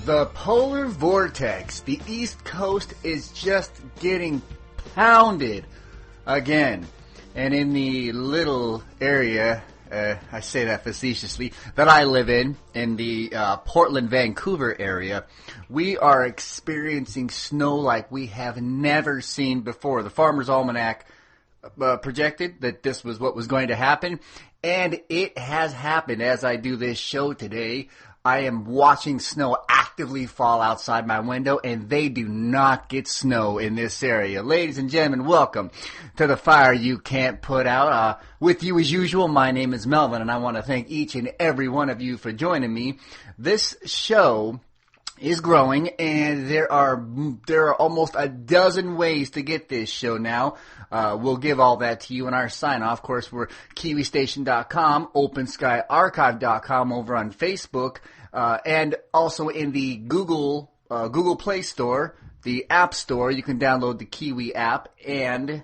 The polar vortex, the East Coast is just getting pounded again. And in the little area, I say that facetiously, that I live in the Portland, Vancouver area, we are experiencing snow like we have never seen before. The Farmer's Almanac projected that this was what was going to happen, and it has happened. As I do this show today, I am watching snow actively fall outside my window, and they do not get snow in this area. Ladies and gentlemen, welcome to the fire you can't put out. With you as usual, my name is Melvin, and I want to thank each and every one of you for joining me. This show is growing, and there are almost a dozen ways to get this show now. We'll give all that to you in our sign-off. Of course, we're KiwiStation.com, OpenSkyArchive.com over on Facebook, and also in the Google Play Store, the App Store. You can download the Kiwi app and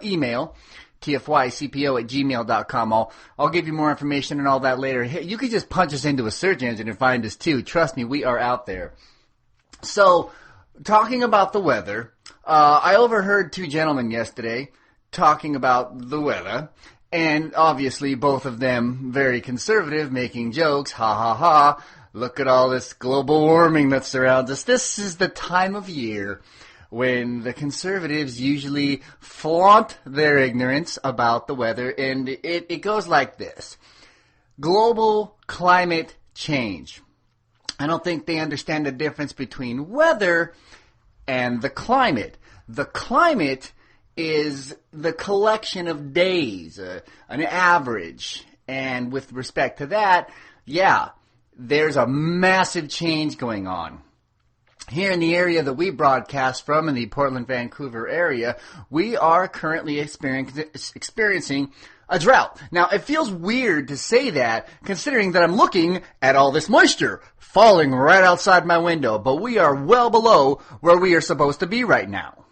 email tfycpo@gmail.com. I'll give you more information and all that later. You could just punch us into a search engine and find us too. Trust me, we are out there. So, talking about the weather, I overheard two gentlemen yesterday talking about the weather, and obviously both of them very conservative, making jokes, ha ha ha, look at all this global warming that surrounds us. This is the time of year when the conservatives usually flaunt their ignorance about the weather, and it goes like this. Global climate change. I don't think they understand the difference between weather and the climate. The climate is the collection of days, an average, and with respect to that, yeah, there's a massive change going on. Here in the area that we broadcast from, in the Portland, Vancouver area, we are currently experiencing a drought. Now, it feels weird to say that, considering that I'm looking at all this moisture falling right outside my window, but we are well below where we are supposed to be right now.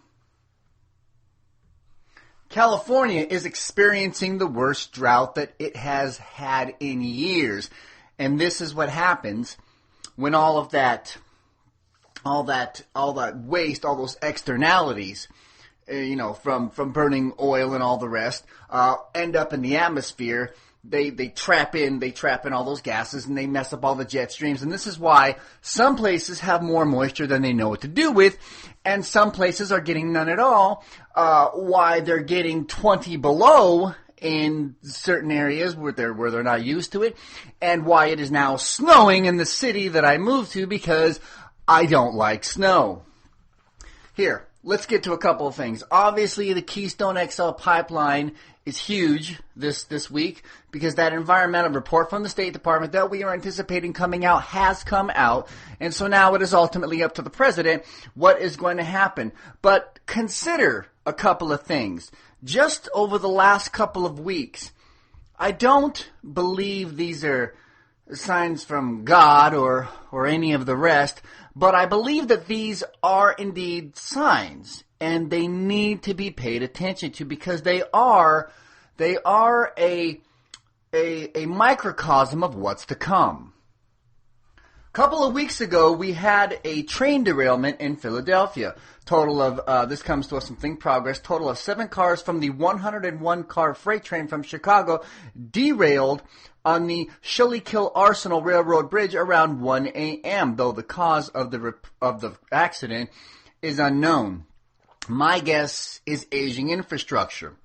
California is experiencing the worst drought that it has had in years, and this is what happens when all that waste, all those externalities, from burning oil and all the rest, end up in the atmosphere. They trap in all those gases, and they mess up all the jet streams. And this is why some places have more moisture than they know what to do with, and some places are getting none at all. Why they're getting 20 below in certain areas where they're not used to it, and why it is now snowing in the city that I moved to because I don't like snow. Here, let's get to a couple of things. Obviously, the Keystone XL pipeline is huge this week because that environmental report from the State Department that we are anticipating coming out has come out. And so now it is ultimately up to the president what is going to happen. But consider a couple of things. Just over the last couple of weeks, I don't believe these are signs from God or any of the rest, but I believe that these are indeed signs, and they need to be paid attention to because they are a microcosm of what's to come. A couple of weeks ago, we had a train derailment in Philadelphia. Total of, this comes to us from Think Progress, total of 7 cars from the 101-car freight train from Chicago derailed on the Schuylkill Arsenal Railroad Bridge around 1 a.m., though the cause of the accident is unknown. My guess is aging infrastructure.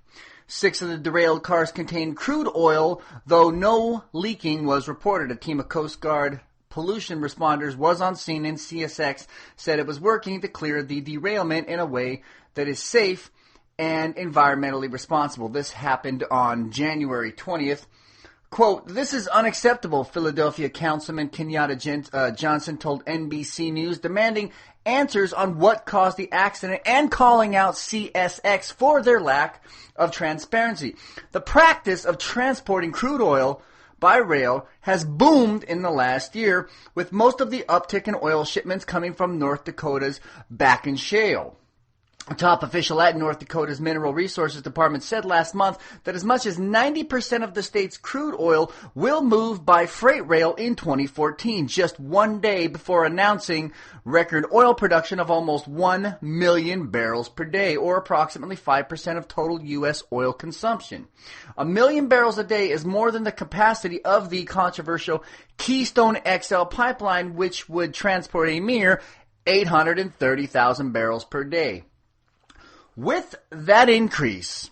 6 of the derailed cars contained crude oil, though no leaking was reported. A team of Coast Guard pollution responders was on scene, and CSX said it was working to clear the derailment in a way that is safe and environmentally responsible. This happened on January 20th. Quote, "This is unacceptable," Philadelphia Councilman Kenyatta Johnson told NBC News, demanding answers on what caused the accident and calling out CSX for their lack of transparency. The practice of transporting crude oil by rail has boomed in the last year, with most of the uptick in oil shipments coming from North Dakota's Bakken Shale. A top official at North Dakota's Mineral Resources Department said last month that as much as 90% of the state's crude oil will move by freight rail in 2014, just one day before announcing record oil production of almost 1 million barrels per day, or approximately 5% of total U.S. oil consumption. 1 million barrels a day is more than the capacity of the controversial Keystone XL pipeline, which would transport a mere 830,000 barrels per day. With that increase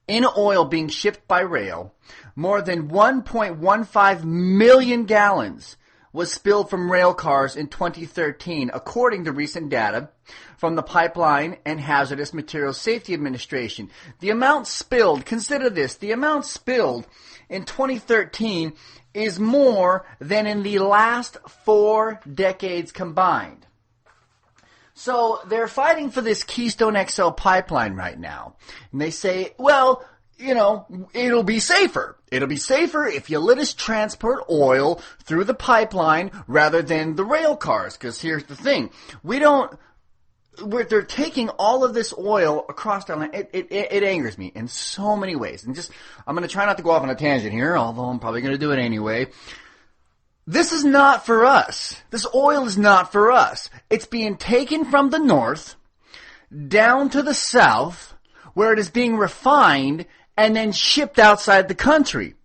in oil being shipped by rail, more than 1.15 million gallons was spilled from rail cars in 2013, according to recent data from the Pipeline and Hazardous Materials Safety Administration. The amount spilled, consider this, the amount spilled in 2013 is more than in the last 4 decades combined. So they're fighting for this Keystone XL pipeline right now. And they say, well, you know, it'll be safer. It'll be safer if you let us transport oil through the pipeline rather than the rail cars. Because here's the thing. They're taking all of this oil across our land. It angers me in so many ways. And I'm going to try not to go off on a tangent here, although I'm probably going to do it anyway. This is not for us. This oil is not for us. It's being taken from the north down to the south where it is being refined and then shipped outside the country.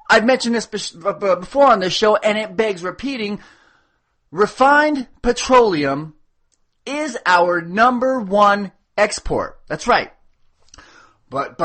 I've mentioned this before on this show, and it begs repeating. Refined petroleum is our number one export. That's right. But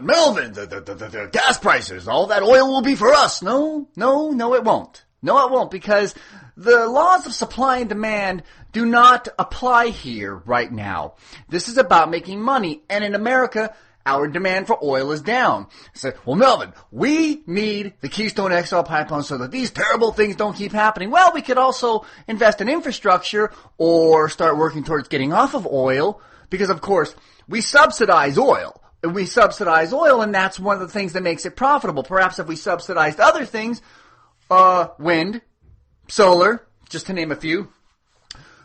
Melvin, the gas prices, all that oil will be for us. No, it won't. No, it won't, because the laws of supply and demand do not apply here right now. This is about making money, and in America, our demand for oil is down. So, well, Melvin, we need the Keystone XL pipeline so that these terrible things don't keep happening. Well, we could also invest in infrastructure or start working towards getting off of oil, because, of course, we subsidize oil. We subsidize oil, and that's one of the things that makes it profitable. Perhaps if we subsidized other things, wind, solar, just to name a few.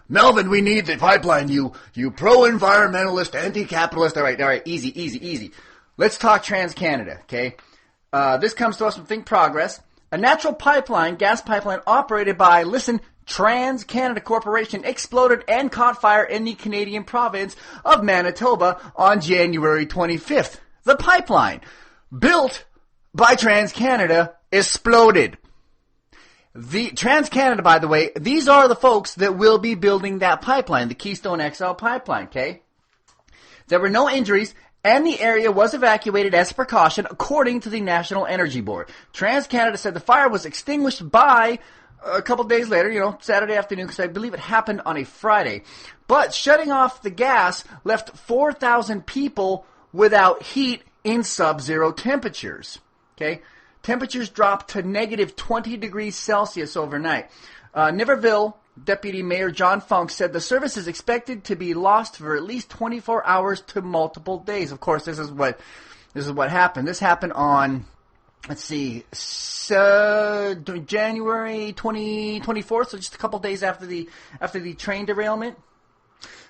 Melvin, we need the pipeline, you pro-environmentalist, anti-capitalist. All right, easy. Let's talk TransCanada, okay? This comes to us from Think Progress. A natural pipeline, gas pipeline operated by, listen, TransCanada Corporation exploded and caught fire in the Canadian province of Manitoba on January 25th. The pipeline, built by TransCanada, exploded. The TransCanada, by the way, these are the folks that will be building that pipeline, the Keystone XL pipeline, okay? There were no injuries, and the area was evacuated as a precaution, according to the National Energy Board. TransCanada said the fire was extinguished by a couple days later, Saturday afternoon, because I believe it happened on a Friday. But shutting off the gas left 4,000 people without heat in sub-zero temperatures, okay? Temperatures dropped to negative 20 degrees Celsius overnight. Niverville Deputy Mayor John Funk said the service is expected to be lost for at least 24 hours to multiple days. Of course, this is what happened. This happened on, January 24th, so just a couple days after the train derailment.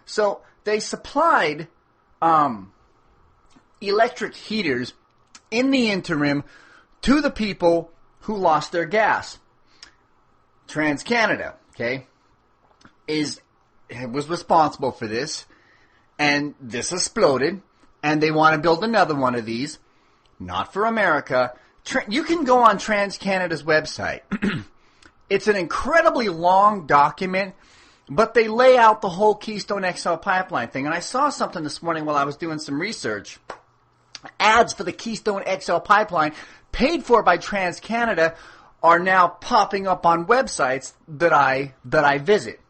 So they supplied electric heaters in the interim to the people who lost their gas. TransCanada, okay, was responsible for this, and this exploded, and they want to build another one of these, not for America. You can go on TransCanada's website. It's an incredibly long document, but they lay out the whole Keystone XL pipeline thing, and I saw something this morning while I was doing some research. Ads for the Keystone XL pipeline paid for by TransCanada are now popping up on websites that I visit.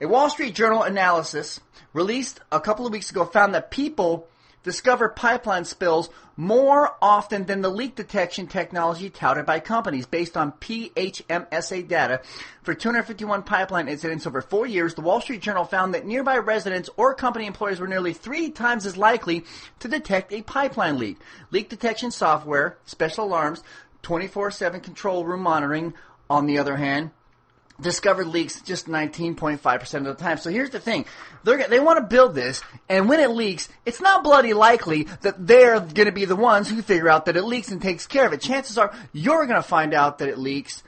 A Wall Street Journal analysis released a couple of weeks ago found that people discover pipeline spills more often than the leak detection technology touted by companies. Based on PHMSA data for 251 pipeline incidents over 4 years, the Wall Street Journal found that nearby residents or company employees were nearly 3 times as likely to detect a pipeline leak. Leak detection software, special alarms, 24/7 control room monitoring, on the other hand, discovered leaks just 19.5% of the time. So here's the thing. They want to build this, and when it leaks, it's not bloody likely that they're going to be the ones who figure out that it leaks and takes care of it. Chances are you're going to find out that it leaks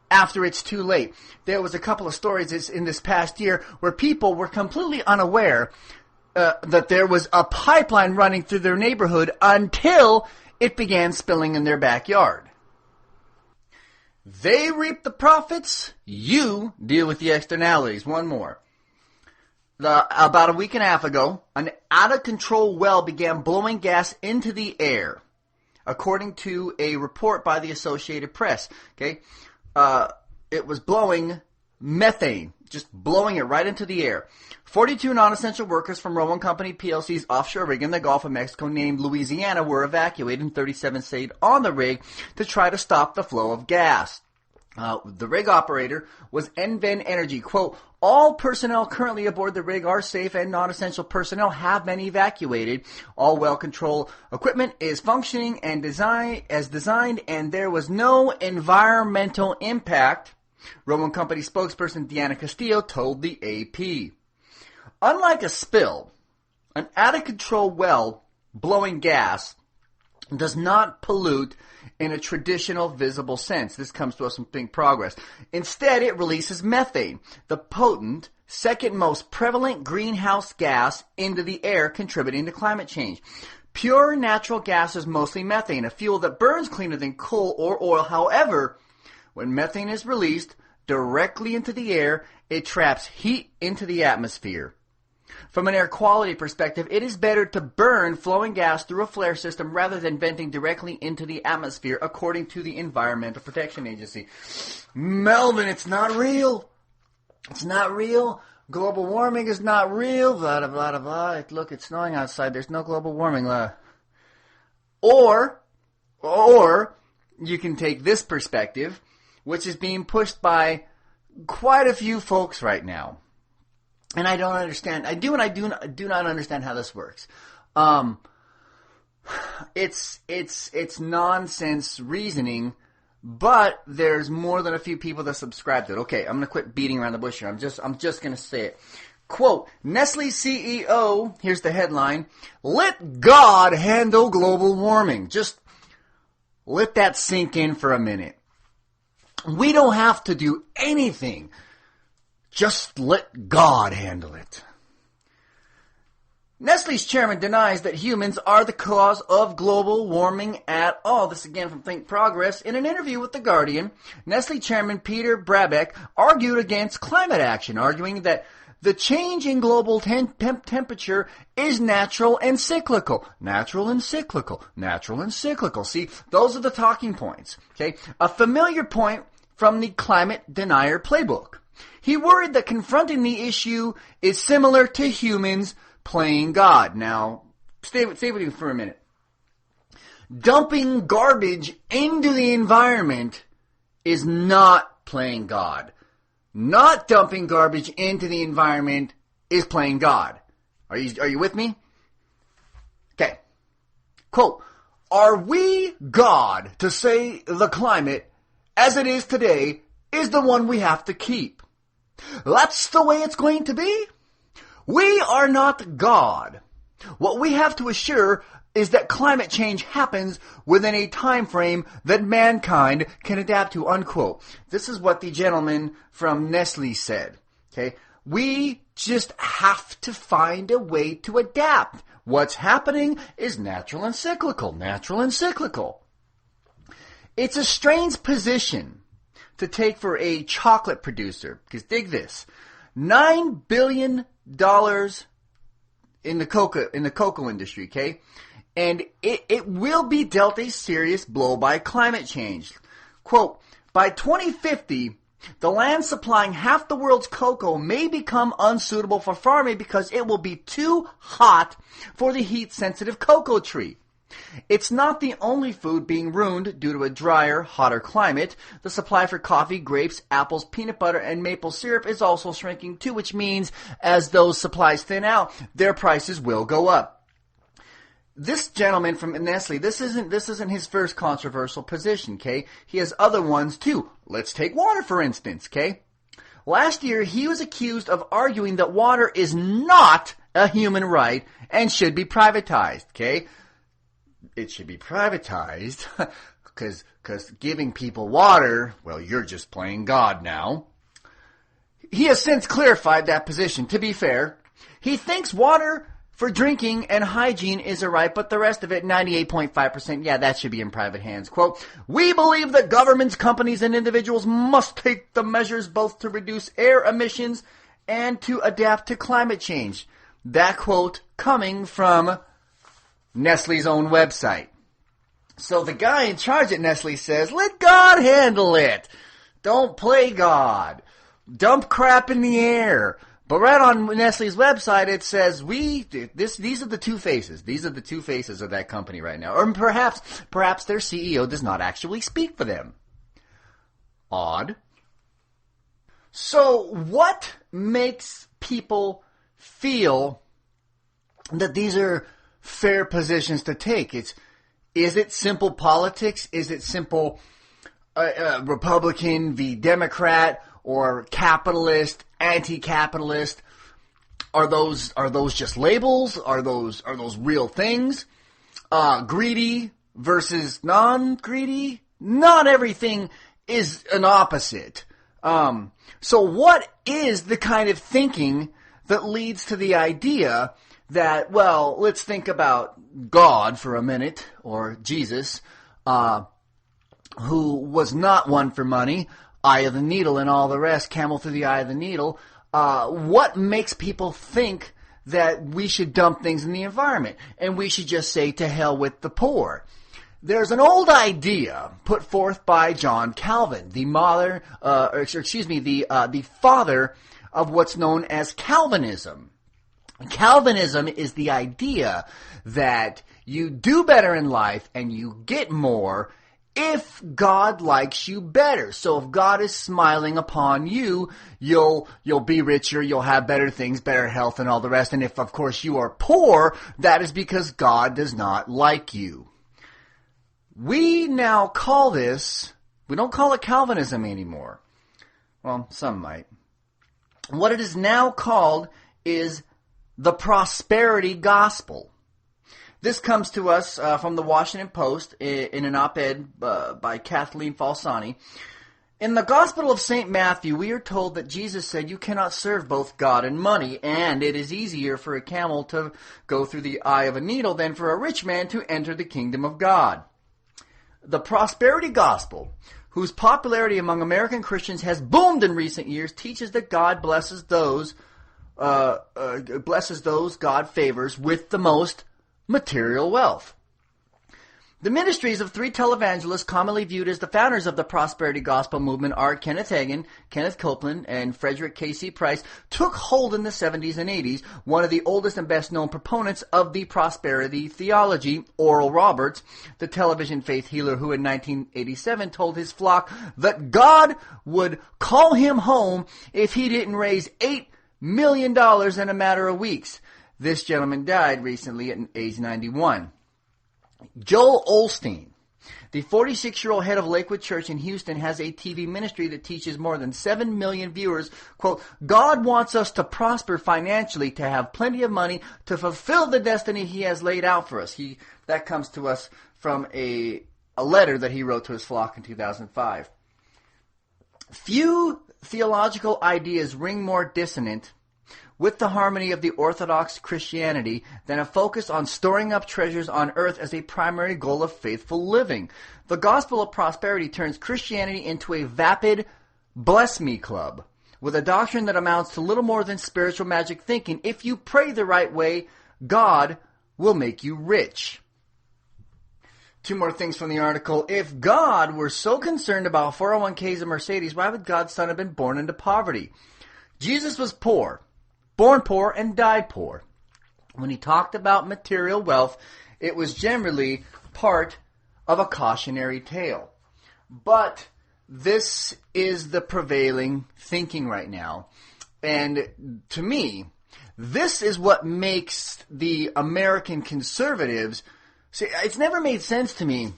after it's too late. There was a couple of stories in this past year where people were completely unaware that there was a pipeline running through their neighborhood until it began spilling in their backyard. They reap the profits, you deal with the externalities. One more. About a week and a half ago, an out-of-control well began blowing gas into the air, according to a report by the Associated Press. Okay, it was blowing methane, just blowing it right into the air. 42 non-essential workers from Rowan Company PLC's offshore rig in the Gulf of Mexico named Louisiana were evacuated, and 37 stayed on the rig to try to stop the flow of gas. The rig operator was NVen Energy. Quote, all personnel currently aboard the rig are safe and non-essential personnel have been evacuated. All well control equipment is functioning and designed, and there was no environmental impact, Rowan Company spokesperson Deanna Castillo told the AP. Unlike a spill, an out-of-control well blowing gas does not pollute in a traditional visible sense. This comes to us from Think Progress. Instead, it releases methane, the potent, second most prevalent greenhouse gas into the air, contributing to climate change. Pure natural gas is mostly methane, a fuel that burns cleaner than coal or oil. However, when methane is released directly into the air, it traps heat into the atmosphere. From an air quality perspective, it is better to burn flowing gas through a flare system rather than venting directly into the atmosphere, according to the Environmental Protection Agency. Melvin, it's not real. It's not real. Global warming is not real. Blah, blah, blah, blah. Look, it's snowing outside. There's no global warming. Or you can take this perspective, which is being pushed by quite a few folks right now. And I don't understand. I do and I do not understand how this works. It's nonsense reasoning, but there's more than a few people that subscribe to it. Okay, I'm gonna quit beating around the bush here. I'm just gonna say it. Quote, Nestle CEO, here's the headline, let God handle global warming. Just let that sink in for a minute. We don't have to do anything. Just let God handle it. Nestle's chairman denies that humans are the cause of global warming at all. This again from Think Progress. In an interview with The Guardian, Nestle chairman Peter Brabeck argued against climate action, arguing that the change in global temperature is natural and cyclical. Natural and cyclical. Natural and cyclical. See, those are the talking points. Okay, a familiar point from the climate denier playbook. He worried that confronting the issue is similar to humans playing God. Now, stay with me for a minute. Dumping garbage into the environment is not playing God. Not dumping garbage into the environment is playing God. Are you with me? Okay. Quote, are we God to say the climate as it is today is the one we have to keep? That's the way it's going to be? We are not God. What we have to assure is that climate change happens within a time frame that mankind can adapt to, unquote. This is what the gentleman from Nestle said. Okay? We just have to find a way to adapt. What's happening is natural and cyclical. Natural and cyclical. It's a strange position to take for a chocolate producer, because dig this, $9 billion in the cocoa industry, okay? And it will be dealt a serious blow by climate change. Quote, by 2050, the land supplying half the world's cocoa may become unsuitable for farming because it will be too hot for the heat-sensitive cocoa tree. It's not the only food being ruined due to a drier, hotter climate. The supply for coffee, grapes, apples, peanut butter, and maple syrup is also shrinking too, which means as those supplies thin out, their prices will go up. This gentleman from Nestle, this isn't his first controversial position, okay? He has other ones too. Let's take water, for instance, okay? Last year, he was accused of arguing that water is not a human right and should be privatized, okay? It should be privatized because giving people water, well, you're just playing God now. He has since clarified that position. To be fair, he thinks water for drinking and hygiene is a right, but the rest of it, 98.5%, yeah, that should be in private hands. Quote, "We believe that governments, companies, and individuals must take the measures both to reduce air emissions and to adapt to climate change." That quote coming from Nestle's own website. So the guy in charge at Nestle says, let God handle it. Don't play God. Dump crap in the air. But right on Nestle's website, it says, these are the two faces. These are the two faces of that company right now. Or perhaps their CEO does not actually speak for them. Odd. So what makes people feel that these are fair positions to take? Is it simple politics? Is it simple Republican v. Democrat? Or capitalist, anti-capitalist? Are those just labels? Are those real things? Greedy versus non-greedy? Not everything is an opposite. So what is the kind of thinking that leads to the idea that, well, let's think about God for a minute, or Jesus, who was not one for money, eye of the needle and all the rest, camel through the eye of the needle. What makes people think that we should dump things in the environment and we should just say to hell with the poor? There's an old idea put forth by John Calvin, the father of what's known as Calvinism. Calvinism is the idea that you do better in life and you get more if God likes you better. So if God is smiling upon you, you'll be richer, you'll have better things, better health and all the rest. And if, of course, you are poor, that is because God does not like you. We now call this, we don't call it Calvinism anymore. Well, some might. What it is now called is the prosperity gospel. This comes to us from the Washington Post in an op-ed by Kathleen Falsani. In the Gospel of St. Matthew, we are told that Jesus said you cannot serve both God and money, and it is easier for a camel to go through the eye of a needle than for a rich man to enter the kingdom of God. The prosperity gospel, whose popularity among American Christians has boomed in recent years, teaches that God blesses those God favors with the most material wealth. The ministries of three televangelists commonly viewed as the founders of the prosperity gospel movement are Kenneth Hagin, Kenneth Copeland, and Frederick K.C. Price, took hold in the 70s and 80s. One of the oldest and best known proponents of the prosperity theology, Oral Roberts, the television faith healer who in 1987 told his flock that God would call him home if he didn't raise $8 million in a matter of weeks. This gentleman died recently at age 91. Joel Osteen, the 46-year-old head of Lakewood Church in Houston, has a TV ministry that teaches more than 7 million viewers, quote, God wants us to prosper financially, to have plenty of money, to fulfill the destiny he has laid out for us. That comes to us from a letter that he wrote to his flock in 2005. Few theological ideas ring more dissonant with the harmony of the Orthodox Christianity than a focus on storing up treasures on earth as a primary goal of faithful living. The gospel of prosperity turns Christianity into a vapid bless me club with a doctrine that amounts to little more than spiritual magic thinking. If you pray the right way, God will make you rich. Two more things from the article. If God were so concerned about 401ks and Mercedes, why would God's son have been born into poverty? Jesus was poor. Born poor and died poor. When he talked about material wealth, it was generally part of a cautionary tale. But this is the prevailing thinking right now. And to me, this is what makes the American conservatives... See, it's never made sense to me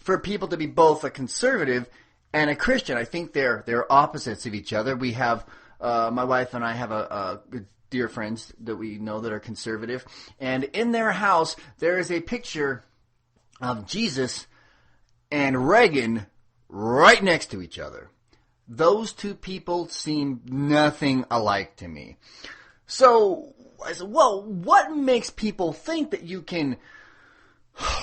for people to be both a conservative and a Christian. I think they're opposites of each other. We have my wife and I have a dear friends that we know that are conservative, and in their house there is a picture of Jesus and Reagan right next to each other. Those two people seem nothing alike to me. So I said, well, what makes people think that you can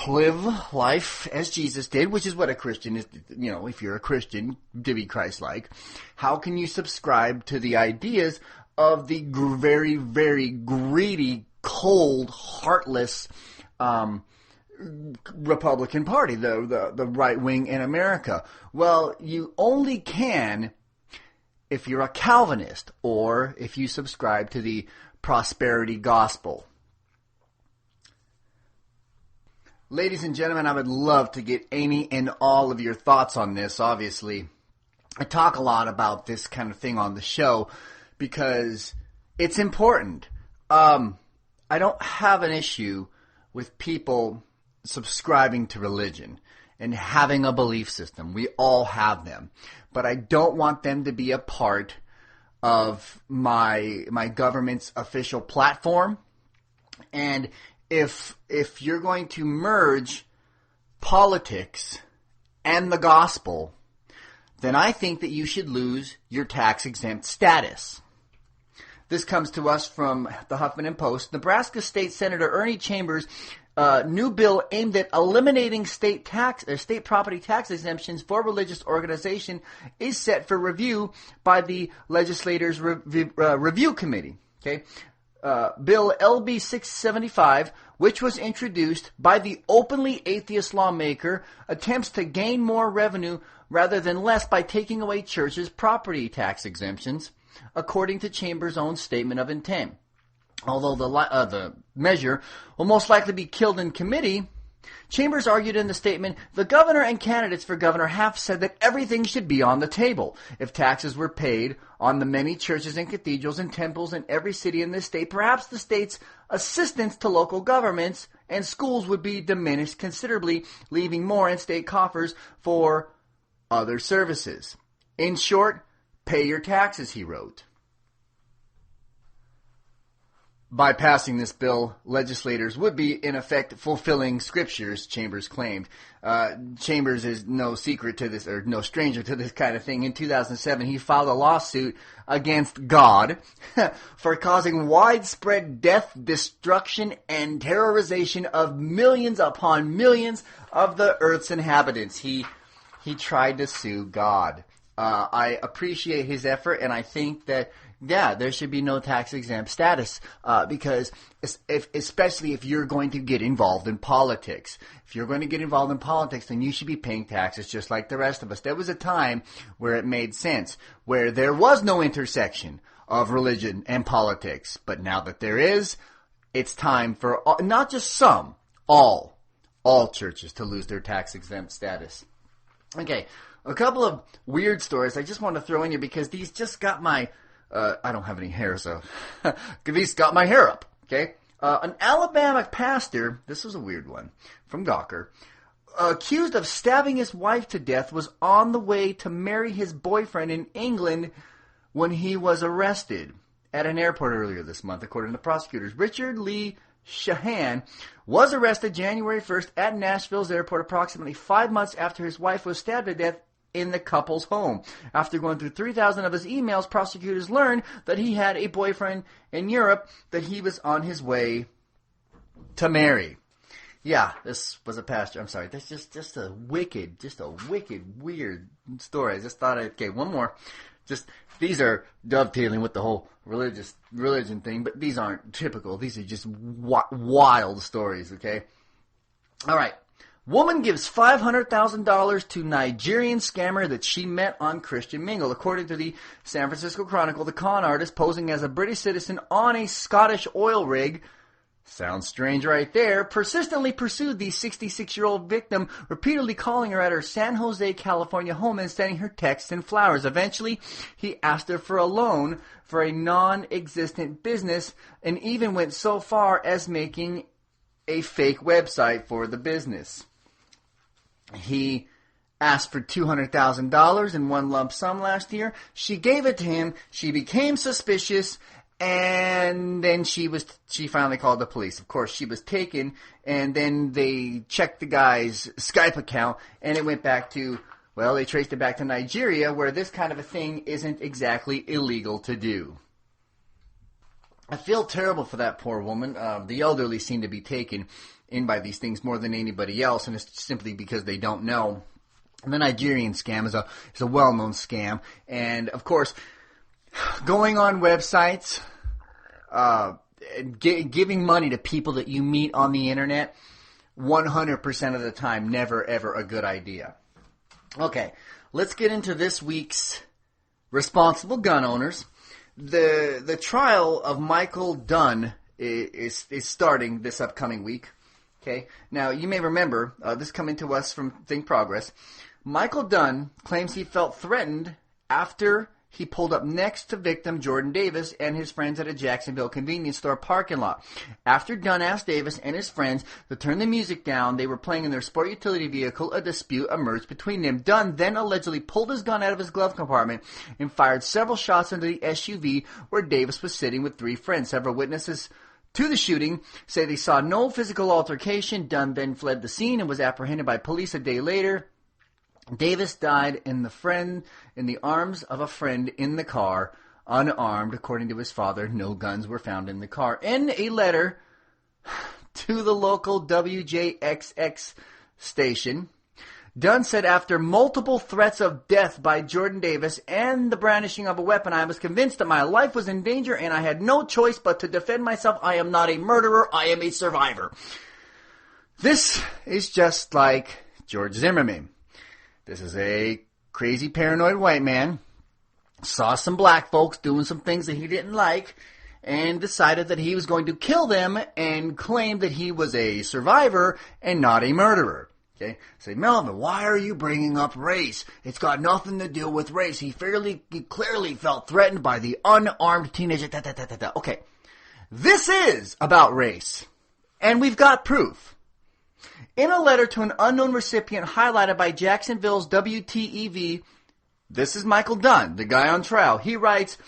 live life as Jesus did, which is what a Christian is, if you're a Christian, to be Christ-like. How can you subscribe to the ideas of the very, very greedy, cold, heartless Republican Party, the right wing in America? Well, you only can if you're a Calvinist or if you subscribe to the prosperity gospel. Ladies and gentlemen, I would love to get any and all of your thoughts on this. Obviously, I talk a lot about this kind of thing on the show because it's important. I don't have an issue with people subscribing to religion and having a belief system. We all have them. But I don't want them to be a part of my government's official platform. And if you're going to merge politics and the gospel, then I think that you should lose your tax-exempt status. This comes to us from the Huffington Post. Nebraska State Senator Ernie Chambers' new bill aimed at eliminating state property tax exemptions for religious organization is set for review by the legislators' review committee. Okay. Bill LB 675, which was introduced by the openly atheist lawmaker, attempts to gain more revenue rather than less by taking away churches' property tax exemptions, according to Chambers' own statement of intent. Although the measure will most likely be killed in committee, Chambers argued in the statement, the governor and candidates for governor have said that everything should be on the table. If taxes were paid on the many churches and cathedrals and temples in every city in this state, perhaps the state's assistance to local governments and schools would be diminished considerably, leaving more in state coffers for other services. In short, pay your taxes, he wrote. By passing this bill, legislators would be, in effect, fulfilling scriptures, Chambers claimed. Chambers is no secret to this, or no stranger to this kind of thing. In 2007, he filed a lawsuit against God for causing widespread death, destruction, and terrorization of millions upon millions of the Earth's inhabitants. He tried to sue God. I appreciate his effort, and I think that there should be no tax-exempt status because especially if you're going to get involved in politics. If you're going to get involved in politics, then you should be paying taxes just like the rest of us. There was a time where it made sense, where there was no intersection of religion and politics. But now that there is, it's time for not just some, all churches to lose their tax-exempt status. Okay, a couple of weird stories I just want to throw in here because these just got my... I don't have any hair, so these got my hair up, okay? An Alabama pastor, this was a weird one, from Gawker, accused of stabbing his wife to death, was on the way to marry his boyfriend in England when he was arrested at an airport earlier this month, according to prosecutors. Richard Lee Shahan was arrested January 1st at Nashville's airport approximately 5 months after his wife was stabbed to death in the couple's home. After going through 3,000 of his emails, prosecutors learned that he had a boyfriend in Europe that he was on his way to marry. Yeah, this was a pastor. I'm sorry. That's just a wicked, weird story. I just thought, okay, one more. These are dovetailing with the whole religion thing, but these aren't typical. These are just wild stories, okay? All right. Woman gives $500,000 to Nigerian scammer that she met on Christian Mingle. According to the San Francisco Chronicle, the con artist, posing as a British citizen on a Scottish oil rig, sounds strange right there, persistently pursued the 66-year-old victim, repeatedly calling her at her San Jose, California home and sending her texts and flowers. Eventually, he asked her for a loan for a non-existent business and even went so far as making a fake website for the business. He asked for $200,000 in one lump sum last year. She gave it to him. She became suspicious, and then she finally called the police. Of course, she was taken, and then they checked the guy's Skype account, and it went back to, well, they traced it back to Nigeria, where this kind of a thing isn't exactly illegal to do. I feel terrible for that poor woman. The elderly seem to be taken in by these things more than anybody else, and it's simply because they don't know. And the Nigerian scam is a well-known scam, and of course, going on websites, giving money to people that you meet on the internet, 100% of the time, never ever a good idea. Okay, let's get into this week's responsible gun owners. The trial of Michael Dunn is starting this upcoming week. Okay, now you may remember this coming to us from Think Progress. Michael Dunn claims he felt threatened after he pulled up next to victim Jordan Davis and his friends at a Jacksonville convenience store parking lot. After Dunn asked Davis and his friends to turn the music down, they were playing in their sport utility vehicle. A dispute emerged between them. Dunn then allegedly pulled his gun out of his glove compartment and fired several shots into the SUV where Davis was sitting with three friends. Several witnesses to the shooting say they saw no physical altercation. Dunn then fled the scene and was apprehended by police a day later. Davis died in the arms of a friend in the car, unarmed. According to his father, no guns were found in the car. In a letter to the local WJXX station, Dunn said, after multiple threats of death by Jordan Davis and the brandishing of a weapon, I was convinced that my life was in danger and I had no choice but to defend myself. I am not a murderer. I am a survivor. This is just like George Zimmerman. This is a crazy paranoid white man, saw some black folks doing some things that he didn't like, and decided that he was going to kill them and claimed that he was a survivor and not a murderer. Okay, say, Melvin, why are you bringing up race? It's got nothing to do with race. He clearly felt threatened by the unarmed teenager. Okay, this is about race, and we've got proof. In a letter to an unknown recipient highlighted by Jacksonville's WTEV, this is Michael Dunn, the guy on trial. He writes,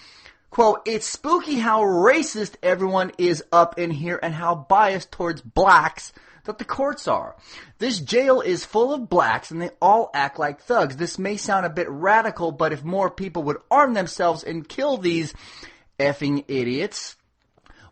quote, it's spooky how racist everyone is up in here and how biased towards blacks that the courts are. This jail is full of blacks and they all act like thugs. This may sound a bit radical, but if more people would arm themselves and kill these effing idiots,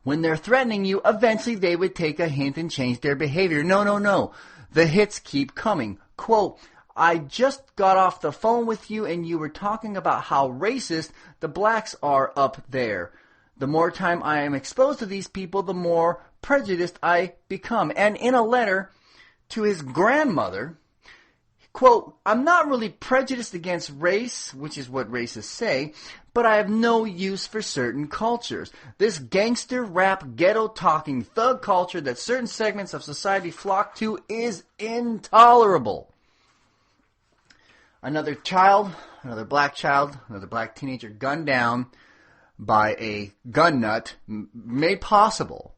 when they're threatening you, eventually they would take a hint and change their behavior. No. The hits keep coming. Quote, I just got off the phone with you and you were talking about how racist the blacks are up there. The more time I am exposed to these people, the more prejudiced I become. And in a letter to his grandmother, quote, I'm not really prejudiced against race, which is what racists say, but I have no use for certain cultures. This gangster rap, ghetto-talking thug culture that certain segments of society flock to is intolerable. Another black teenager gunned down by a gun nut, made possible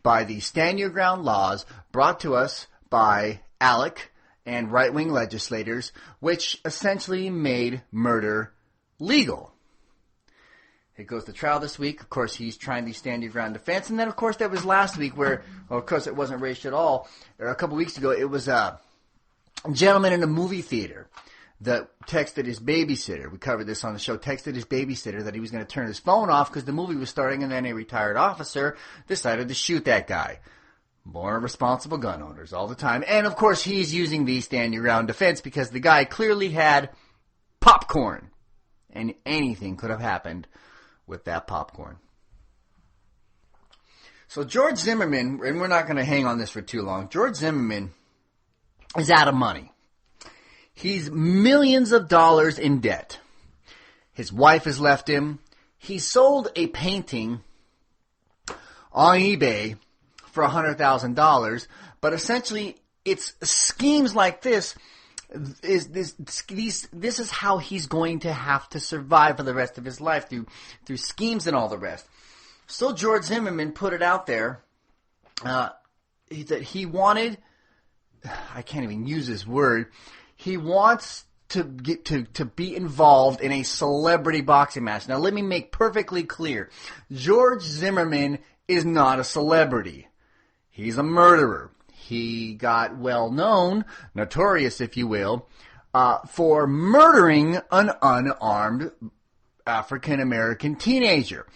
by the Stand Your Ground laws brought to us by ALEC and right-wing legislators, which essentially made murder legal. It goes to trial this week. Of course, he's trying the Stand Your Ground defense. And then, of course, that was last week where, well, of course, it wasn't racial at all. Or a couple weeks ago, it was a gentleman in a movie theater that texted his babysitter. We covered this on the show. Texted his babysitter that he was going to turn his phone off because the movie was starting, and then a retired officer decided to shoot that guy. More responsible gun owners all the time. And, of course, he's using the Stand Your Ground defense because the guy clearly had popcorn. And anything could have happened with that popcorn. So George Zimmerman, and we're not going to hang on this for too long, George Zimmerman is out of money. He's millions of dollars in debt. His wife has left him. He sold a painting on eBay for $100,000, but essentially it's schemes like this. This is how he's going to have to survive for the rest of his life through schemes and all the rest. So George Zimmerman put it out there that he wanted, I can't even use this word, He wants to get to be involved in a celebrity boxing match. Now, let me make perfectly clear. George Zimmerman is not a celebrity. He's a murderer. He got well known, notorious if you will, for murdering an unarmed African-American teenager.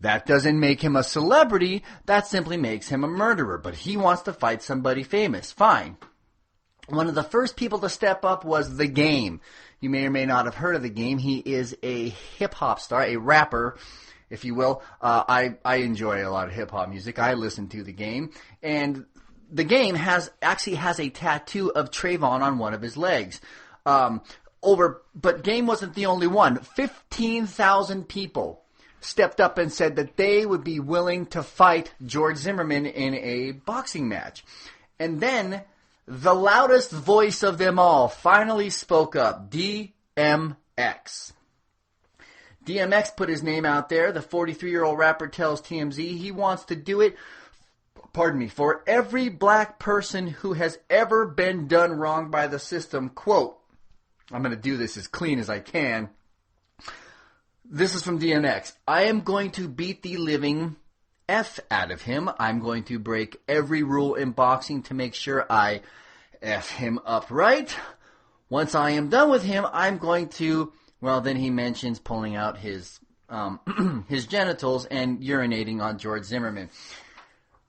That doesn't make him a celebrity. That simply makes him a murderer. But he wants to fight somebody famous. Fine. One of the first people to step up was The Game. You may or may not have heard of The Game. He is a hip-hop star, a rapper, if you will. I enjoy a lot of hip-hop music. I listen to The Game. And The Game actually has a tattoo of Trayvon on one of his legs. But Game wasn't the only one. 15,000 people stepped up and said that they would be willing to fight George Zimmerman in a boxing match. And then the loudest voice of them all finally spoke up, DMX. DMX put his name out there. The 43-year-old rapper tells TMZ he wants to do it, for every black person who has ever been done wrong by the system. Quote, I'm going to do this as clean as I can. This is from DMX. I am going to beat the living F out of him. I'm going to break every rule in boxing to make sure I F him up right. Once I am done with him, I'm going to, then he mentions pulling out his his genitals and urinating on George Zimmerman.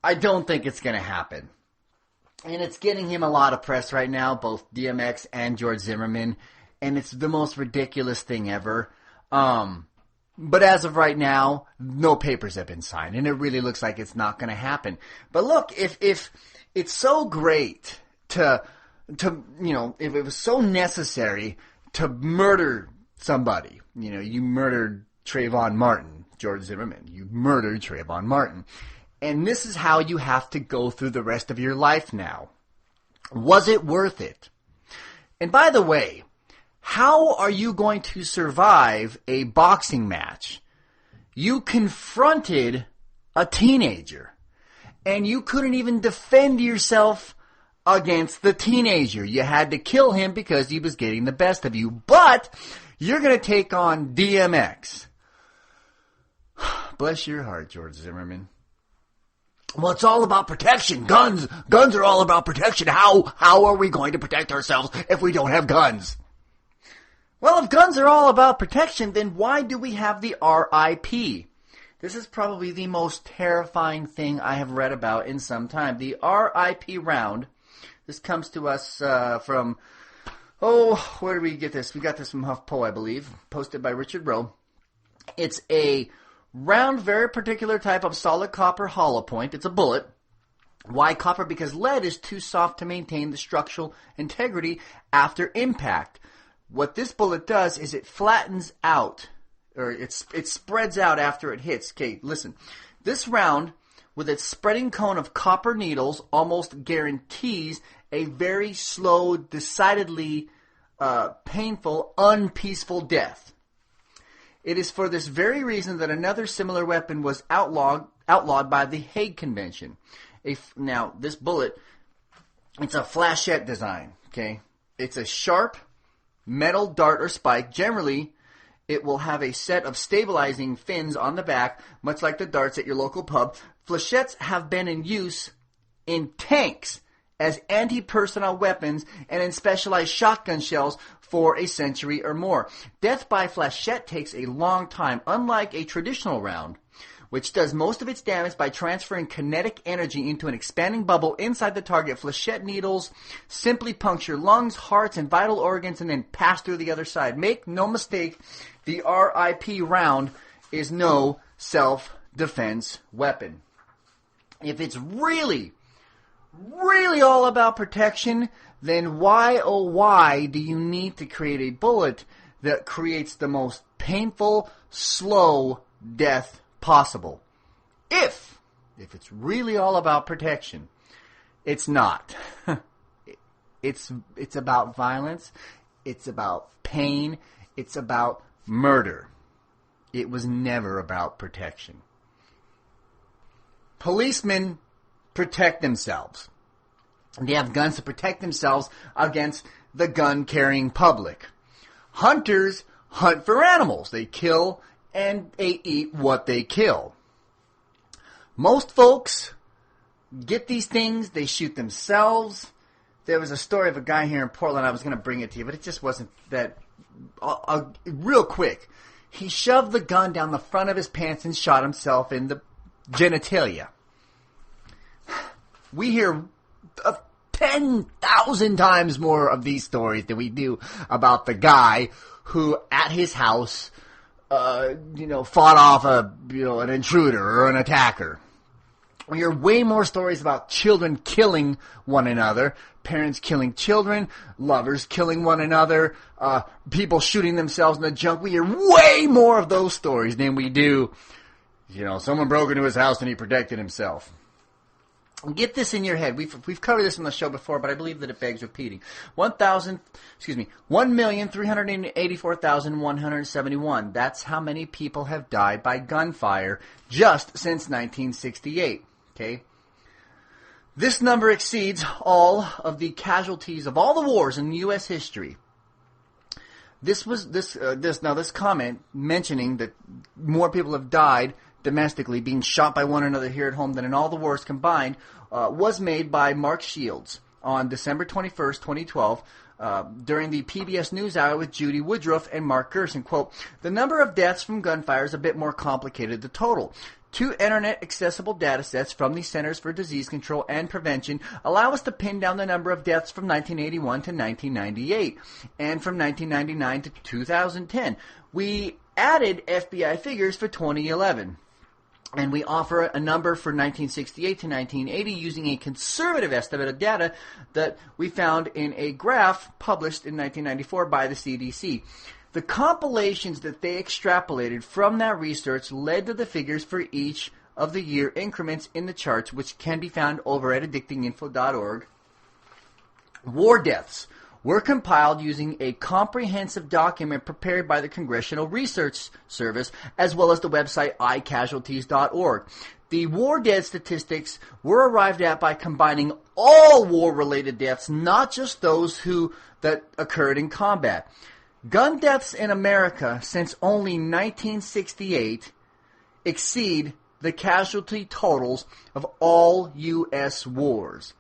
I don't think it's going to happen. And it's getting him a lot of press right now, both DMX and George Zimmerman. And it's the most ridiculous thing ever. But as of right now, no papers have been signed, and it really looks like it's not going to happen. But look, if it's so great to if it was so necessary to murder somebody, you murdered Trayvon Martin, George Zimmerman, you murdered Trayvon Martin, and this is how you have to go through the rest of your life now. Was it worth it? And by the way, how are you going to survive a boxing match? You confronted a teenager, and you couldn't even defend yourself against the teenager. You had to kill him because he was getting the best of you. But you're going to take on DMX. Bless your heart, George Zimmerman. Well, it's all about protection. Guns are all about protection. How are we going to protect ourselves if we don't have guns? Well, if guns are all about protection, then why do we have the RIP? This is probably the most terrifying thing I have read about in some time. The RIP round. This comes to us from, where did we get this? We got this from HuffPo, I believe, posted by Richard Rowe. It's a round, very particular type of solid copper hollow point. It's a bullet. Why copper? Because lead is too soft to maintain the structural integrity after impact. What this bullet does is it flattens out, or it spreads out after it hits. Okay, listen. This round, with its spreading cone of copper needles, almost guarantees a very slow, decidedly painful, unpeaceful death. It is for this very reason that another similar weapon was outlawed by the Hague Convention. Now, this bullet, it's a flechette design, okay? It's a sharp metal dart or spike. Generally, it will have a set of stabilizing fins on the back, much like the darts at your local pub. Flechettes have been in use in tanks as anti-personnel weapons and in specialized shotgun shells for a century or more. Death by flechette takes a long time, unlike a traditional round, which does most of its damage by transferring kinetic energy into an expanding bubble inside the target. Flechette needles simply puncture lungs, hearts, and vital organs and then pass through the other side. Make no mistake, the RIP round is no self-defense weapon. If it's really all about protection, then why, oh why, do you need to create a bullet that creates the most painful, slow death possible? If it's really all about protection, it's not. It's about violence. It's about pain. It's about murder. It was never about protection. Policemen protect themselves. They have guns to protect themselves against the gun-carrying public. Hunters hunt for animals. They kill and they eat what they kill. Most folks get these things, they shoot themselves. There was a story of a guy here in Portland, I was going to bring it to you, but it just wasn't that... real quick. He shoved the gun down the front of his pants and shot himself in the genitalia. We hear 10,000 times more of these stories than we do about the guy who, at his house, fought off an intruder or an attacker. We hear way more stories about children killing one another, parents killing children, lovers killing one another, people shooting themselves in the junk. We hear way more of those stories than we do, someone broke into his house and he protected himself. Get this in your head. We've covered this on the show before, but I believe that it begs repeating. 1,384,171. That's how many people have died by gunfire just since 1968. Okay? This number exceeds all of the casualties of all the wars in U.S. history. This comment mentioning that more people have died domestically, being shot by one another here at home than in all the wars combined, was made by Mark Shields on December 21st, 2012, during the PBS NewsHour with Judy Woodruff and Mark Gerson. Quote, "The number of deaths from gunfire is a bit more complicated than total. 2 internet-accessible data sets from the Centers for Disease Control and Prevention allow us to pin down the number of deaths from 1981 to 1998 and from 1999 to 2010. We added FBI figures for 2011. And we offer a number for 1968 to 1980 using a conservative estimate of data that we found in a graph published in 1994 by the CDC. The compilations that they extrapolated from that research led to the figures for each of the year increments in the charts, which can be found over at addictinginfo.org. War deaths were compiled using a comprehensive document prepared by the Congressional Research Service, as well as the website iCasualties.org. The war dead statistics were arrived at by combining all war-related deaths, not just those that occurred in combat. Gun deaths in America since only 1968 exceed the casualty totals of all U.S. wars.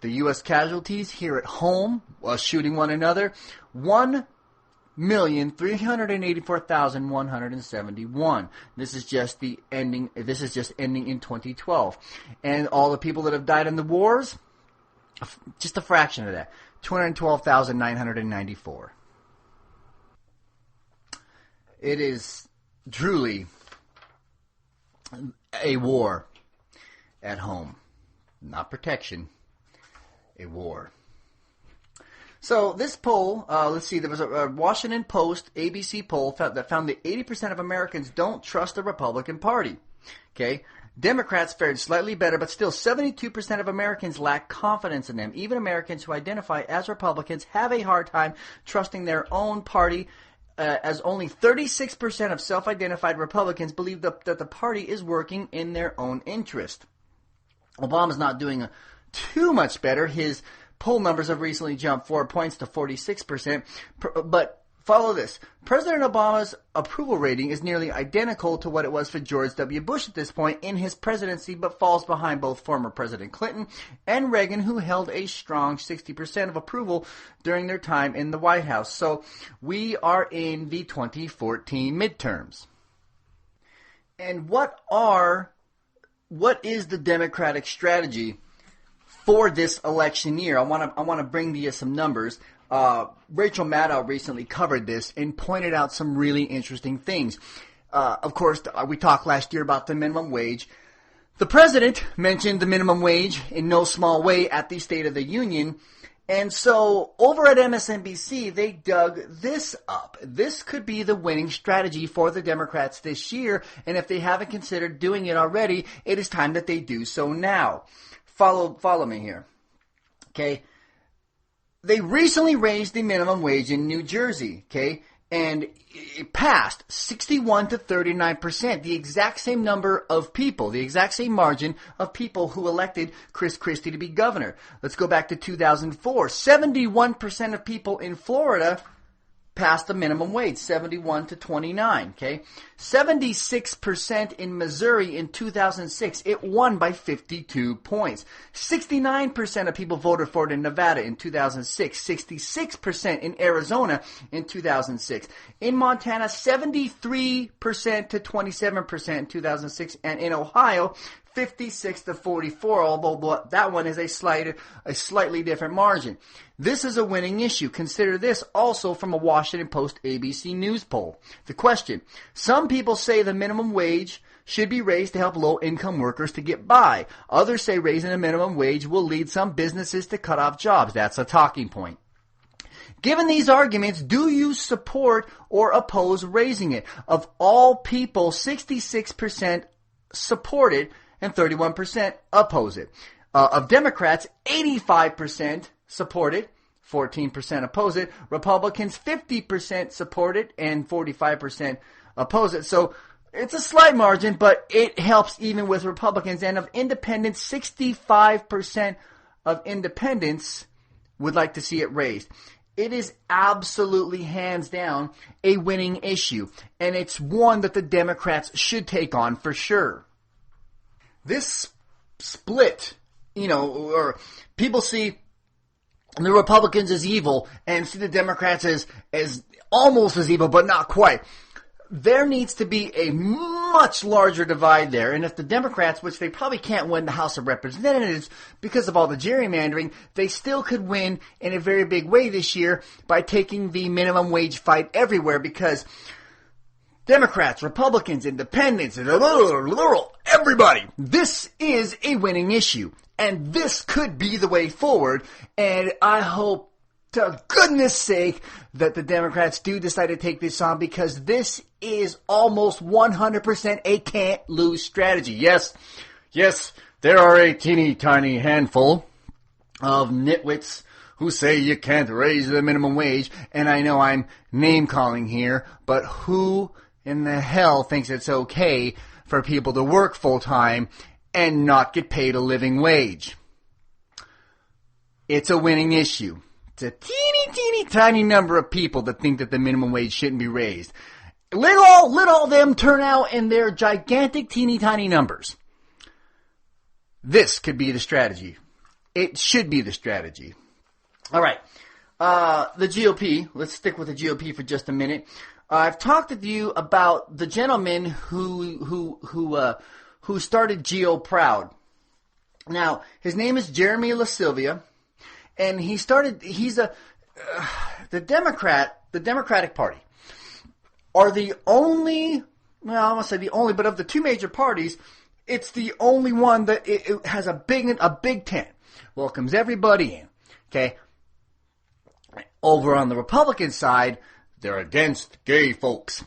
The U.S. casualties here at home, shooting one another, 1,384,171. This is just ending in 2012. And all the people that have died in the wars, just a fraction of that, 212,994. It is truly a war at home, not protection. A war. So this poll, let's see, there was a Washington Post ABC poll that found that 80% of Americans don't trust the Republican Party. Okay, Democrats fared slightly better, but still 72% of Americans lack confidence in them. Even Americans who identify as Republicans have a hard time trusting their own party, as only 36% of self-identified Republicans believe that the party is working in their own interest. Obama's not doing too much better. His poll numbers have recently jumped 4 points to 46%. But follow this. President Obama's approval rating is nearly identical to what it was for George W. Bush at this point in his presidency, but falls behind both former President Clinton and Reagan, who held a strong 60% of approval during their time in the White House. So we are in the 2014 midterms. And what is the Democratic strategy for this election year? I want to bring to you some numbers. Rachel Maddow recently covered this and pointed out some really interesting things. Of course, we talked last year about the minimum wage. The president mentioned the minimum wage in no small way at the State of the Union. And so over at MSNBC, they dug this up. This could be the winning strategy for the Democrats this year. And if they haven't considered doing it already, it is time that they do so now. Follow me here. Okay. They recently raised the minimum wage in New Jersey. Okay. And it passed 61 to 39%, the exact same number of people, the exact same margin of people who elected Chris Christie to be governor. Let's go back to 2004. 71% of people in Florida passed the minimum wage, 71 to 29, okay? 76% in Missouri in 2006. It won by 52 points. 69% of people voted for it in Nevada in 2006. 66% in Arizona in 2006. In Montana, 73% to 27% in 2006. And in Ohio, 56 to 44, although that one is a slightly different margin. This is a winning issue. Consider this also from a Washington Post ABC News poll. The question: some people say the minimum wage should be raised to help low-income workers to get by. Others say raising the minimum wage will lead some businesses to cut off jobs. That's a talking point. Given these arguments, do you support or oppose raising it? Of all people, 66% support it and 31% oppose it. Of Democrats, 85% support it, 14% oppose it. Republicans, 50% support it, and 45% oppose it. So it's a slight margin, but it helps even with Republicans. And of independents, 65% of independents would like to see it raised. It is absolutely, hands down, a winning issue. And it's one that the Democrats should take on for sure. This split, or people see the Republicans as evil and see the Democrats as almost as evil, but not quite. There needs to be a much larger divide there. And if the Democrats, which they probably can't win the House of Representatives because of all the gerrymandering, they still could win in a very big way this year by taking the minimum wage fight everywhere, because Democrats, Republicans, Independents, everybody. This is a winning issue. And this could be the way forward. And I hope, to goodness sake, that the Democrats do decide to take this on, because this is almost 100% a can't-lose strategy. Yes, there are a teeny tiny handful of nitwits who say you can't raise the minimum wage. And I know I'm name-calling here, but who in the hell thinks it's okay for people to work full-time and not get paid a living wage? It's a winning issue. It's a teeny tiny number of people that think that the minimum wage shouldn't be raised. Let all them turn out in their gigantic teeny tiny numbers. This could be the strategy. It should be the strategy. All right. The GOP. Let's stick with the GOP for just a minute. I've talked with you about the gentleman who started GO Proud. Now, his name is Jeremy LaSilvia, and he's the Democratic Party are the only, well, I won't say the only, but of the two major parties, it's the only one that it has a big tent, welcomes everybody in. Okay. Over on the Republican side, they're against gay folks.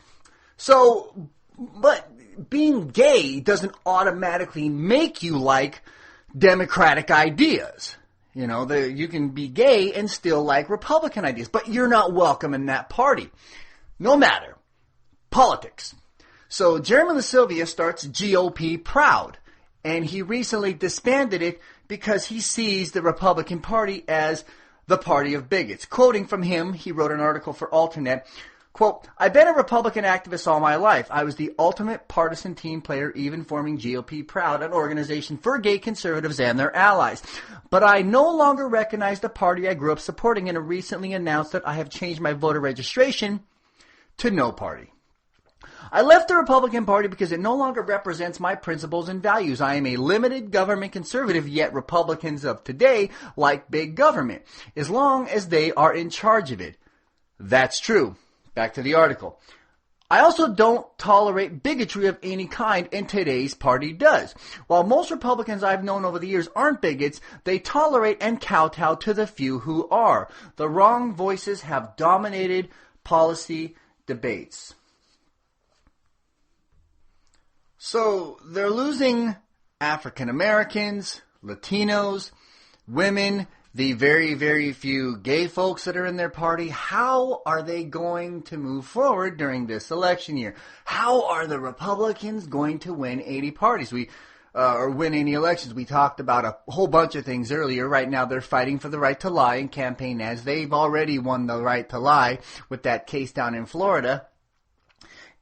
So, but being gay doesn't automatically make you like Democratic ideas. You can be gay and still like Republican ideas, but you're not welcome in that party. No matter. Politics. So Jeremy LaSilvia starts GOP Proud, and he recently disbanded it because he sees the Republican Party as the party of bigots. Quoting from him, he wrote an article for Alternet, quote, "I've been a Republican activist all my life. I was the ultimate partisan team player, even forming GOP Proud, an organization for gay conservatives and their allies. But I no longer recognize the party I grew up supporting and have recently announced that I have changed my voter registration to no party. I left the Republican Party because it no longer represents my principles and values. I am a limited government conservative, yet Republicans of today like big government, as long as they are in charge of it." That's true. Back to the article. "I also don't tolerate bigotry of any kind, and today's party does. While most Republicans I've known over the years aren't bigots, they tolerate and kowtow to the few who are. The wrong voices have dominated policy debates." So they're losing African Americans, Latinos, women, the very, very few gay folks that are in their party, how are they going to move forward during this election year? How are the Republicans going to win 80 parties? Or win any elections? We talked about a whole bunch of things earlier. Right now they're fighting for the right to lie in campaign ads. They've already won the right to lie with that case down in Florida.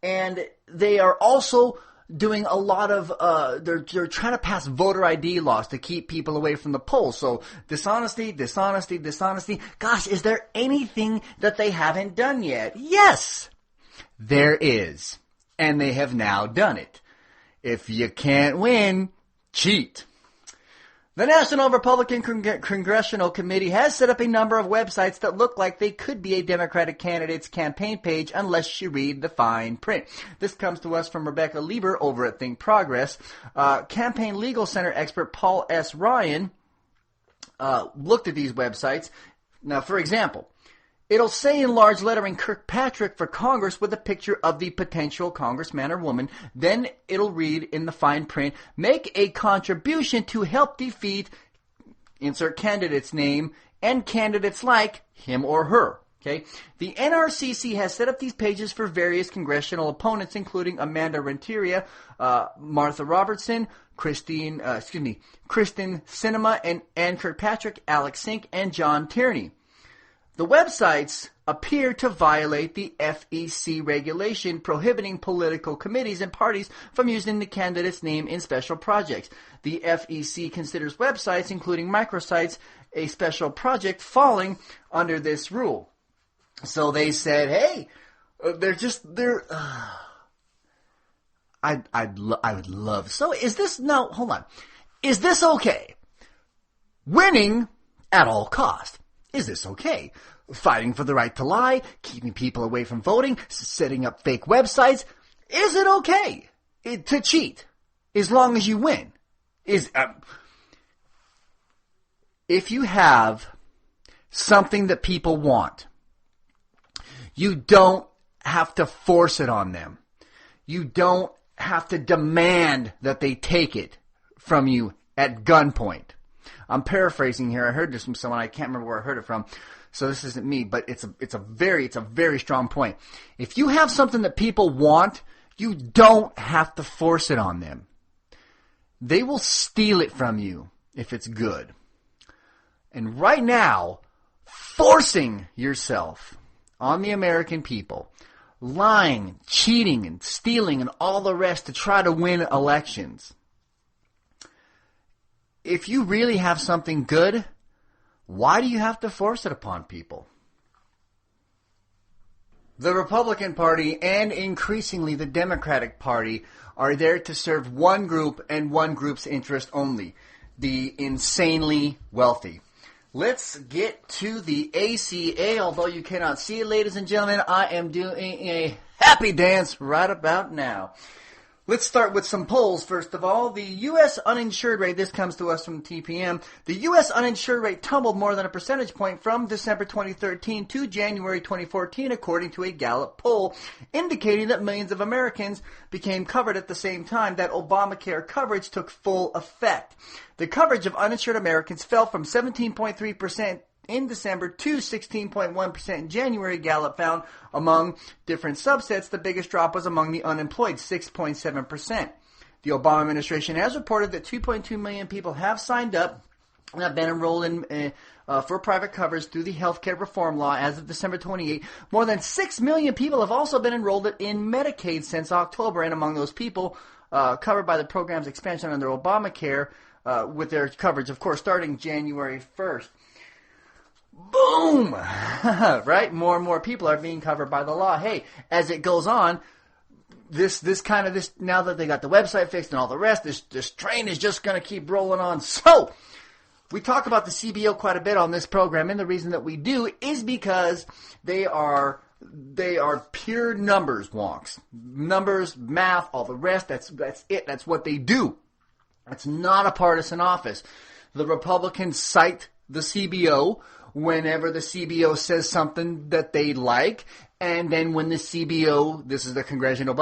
And they are also doing a lot of, they're trying to pass voter ID laws to keep people away from the polls. So dishonesty. Gosh, is there anything that they haven't done yet? Yes, there is. And they have now done it. If you can't win, cheat. The National Republican Congressional Committee has set up a number of websites that look like they could be a Democratic candidate's campaign page unless you read the fine print. This comes to us from Rebecca Lieber over at Think Progress. Campaign Legal Center expert Paul S. Ryan looked at these websites. Now, for example, it'll say in large lettering Kirkpatrick for Congress with a picture of the potential congressman or woman. Then it'll read in the fine print, make a contribution to help defeat, insert candidate's name, and candidates like him or her. Okay. The NRCC has set up these pages for various congressional opponents, including Amanda Renteria, Martha Robertson, Kristen Sinema, and Ann Kirkpatrick, Alex Sink, and John Tierney. The websites appear to violate the FEC regulation prohibiting political committees and parties from using the candidate's name in special projects. The FEC considers websites, including microsites, a special project falling under this rule. So they said, hey, I would love. So is this, no, hold on. Is this okay? Winning at all cost. Is this okay? Fighting for the right to lie, keeping people away from voting, setting up fake websites. Is it okay to cheat as long as you win? If you have something that people want, you don't have to force it on them. You don't have to demand that they take it from you at gunpoint. I'm paraphrasing here. I heard this from someone. I can't remember where I heard it from. So this isn't me, but it's a very strong point. If you have something that people want, you don't have to force it on them. They will steal it from you if it's good. And right now, forcing yourself on the American people, lying, cheating, and stealing, and all the rest to try to win elections. If you really have something good, why do you have to force it upon people? The Republican Party and increasingly the Democratic Party are there to serve one group and one group's interest only, the insanely wealthy. Let's get to the ACA. Although you cannot see it, ladies and gentlemen, I am doing a happy dance right about now. Let's start with some polls. First of all, the U.S. uninsured rate, this comes to us from TPM, the U.S. uninsured rate tumbled more than a percentage point from December 2013 to January 2014, according to a Gallup poll, indicating that millions of Americans became covered at the same time that Obamacare coverage took full effect. The coverage of uninsured Americans fell from 17.3% in December to 16.1% in January, Gallup found. Among different subsets, the biggest drop was among the unemployed, 6.7%. The Obama administration has reported that 2.2 million people have signed up and have been enrolled in for private coverage through the healthcare reform law as of December 28. More than 6 million people have also been enrolled in Medicaid since October, and among those people covered by the program's expansion under Obamacare with their coverage, of course, starting January 1st. Boom! Right? More and more people are being covered by the law. Hey, as it goes on, this now that they got the website fixed and all the rest, this train is just going to keep rolling on. So, we talk about the CBO quite a bit on this program, and the reason that we do is because they are pure numbers wonks. Numbers, math, all the rest, that's it. That's what they do. It's not a partisan office. The Republicans cite the CBO whenever the CBO says something that they like. And then when the CBO, this is the Congressional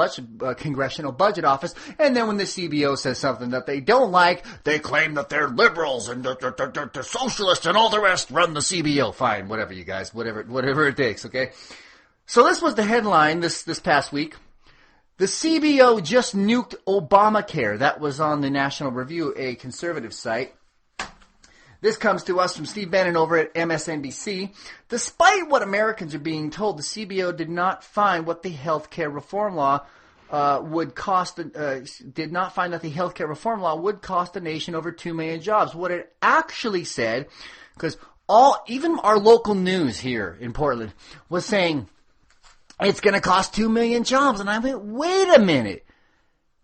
Budget Office, and then when the CBO says something that they don't like, they claim that they're liberals and they're socialists and all the rest run the CBO. Fine, whatever you guys, whatever it takes, okay? So this was the headline this past week. The CBO just nuked Obamacare. That was on the National Review, a conservative site. This comes to us from Steve Bannon over at MSNBC. Despite what Americans are being told, the CBO did not find what the healthcare reform law would cost. Did not find that the healthcare reform law would cost the nation over 2 million jobs. What it actually said, because even our local news here in Portland was saying it's going to cost 2 million jobs, and I went, wait a minute.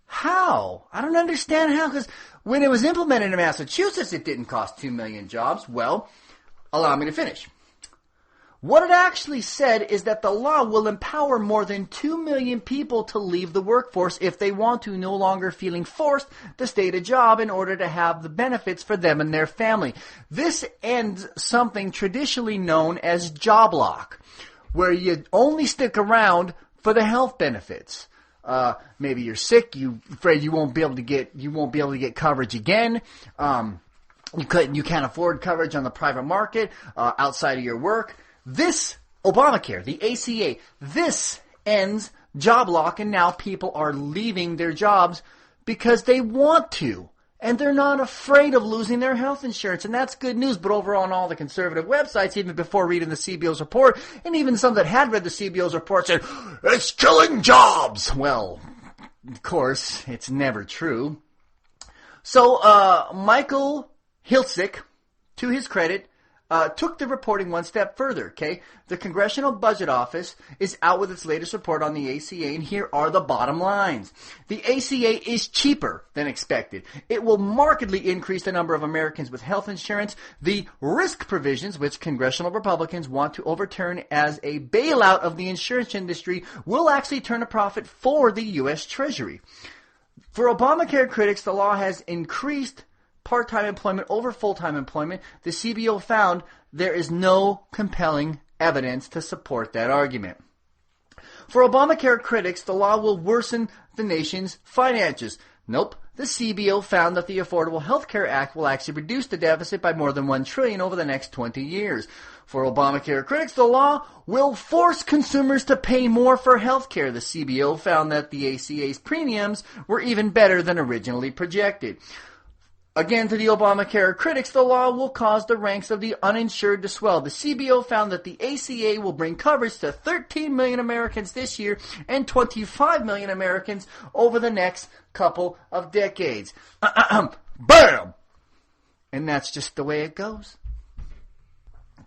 How? I don't understand how, because when it was implemented in Massachusetts, it didn't cost 2 million jobs. Well, allow me to finish. What it actually said is that the law will empower more than 2 million people to leave the workforce if they want to, no longer feeling forced to stay at a job in order to have the benefits for them and their family. This ends something traditionally known as job lock, where you only stick around for the health benefits. Maybe you're sick. You're afraid you won't be able to get coverage again. You can't afford coverage on the private market outside of your work. This Obamacare, the ACA, this ends job lock, and now people are leaving their jobs because they want to, and they're not afraid of losing their health insurance, and that's good news. But over on all the conservative websites, even before reading the CBO's report, and even some that had read the CBO's report said, it's killing jobs! Well, of course, it's never true. So, Michael Hiltzik, to his credit, took the reporting one step further, okay? The Congressional Budget Office is out with its latest report on the ACA, and here are the bottom lines. The ACA is cheaper than expected. It will markedly increase the number of Americans with health insurance. The risk provisions, which congressional Republicans want to overturn as a bailout of the insurance industry, will actually turn a profit for the U.S. Treasury. For Obamacare critics, the law has increased part-time employment over full-time employment. The CBO found there is no compelling evidence to support that argument. For Obamacare critics, the law will worsen the nation's finances. Nope. The CBO found that the Affordable Health Care Act will actually reduce the deficit by more than $1 trillion over the next 20 years. For Obamacare critics, the law will force consumers to pay more for health care. The CBO found that the ACA's premiums were even better than originally projected. Again, to the Obamacare critics, the law will cause the ranks of the uninsured to swell. The CBO found that the ACA will bring coverage to 13 million Americans this year and 25 million Americans over the next couple of decades. Bam! And that's just the way it goes.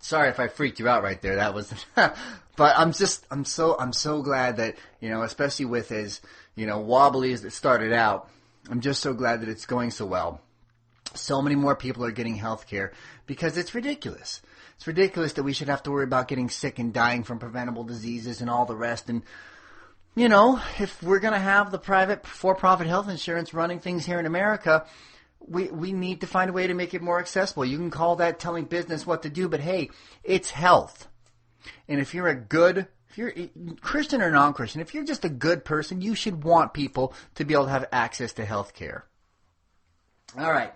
Sorry if I freaked you out right there. That was, but I'm so glad that, especially with as, wobbly as it started out, I'm just so glad that it's going so well. So many more people are getting health care because it's ridiculous. It's ridiculous that we should have to worry about getting sick and dying from preventable diseases and all the rest. And, if we're going to have the private for-profit health insurance running things here in America, we need to find a way to make it more accessible. You can call that telling business what to do, but hey, it's health. And if you're Christian or non-Christian, if you're just a good person, you should want people to be able to have access to health care. All right,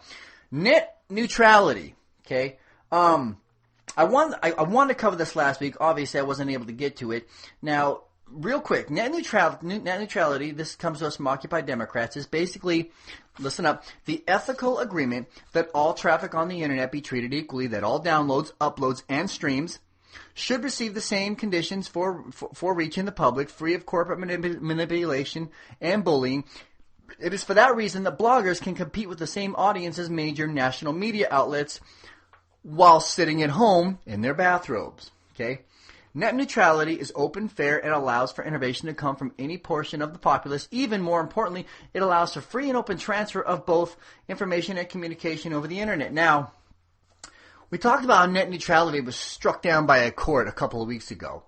net neutrality. Okay, I wanted to cover this last week. Obviously, I wasn't able to get to it. Now, real quick, net neutrality. This comes to us from Occupy Democrats. Is basically, listen up, the ethical agreement that all traffic on the internet be treated equally. That all downloads, uploads, and streams should receive the same conditions for reaching the public, free of corporate manipulation and bullying. It is for that reason that bloggers can compete with the same audience as major national media outlets while sitting at home in their bathrobes. Okay? Net neutrality is open, fair, and allows for innovation to come from any portion of the populace. Even more importantly, it allows for free and open transfer of both information and communication over the internet. Now, we talked about how net neutrality was struck down by a court a couple of weeks ago.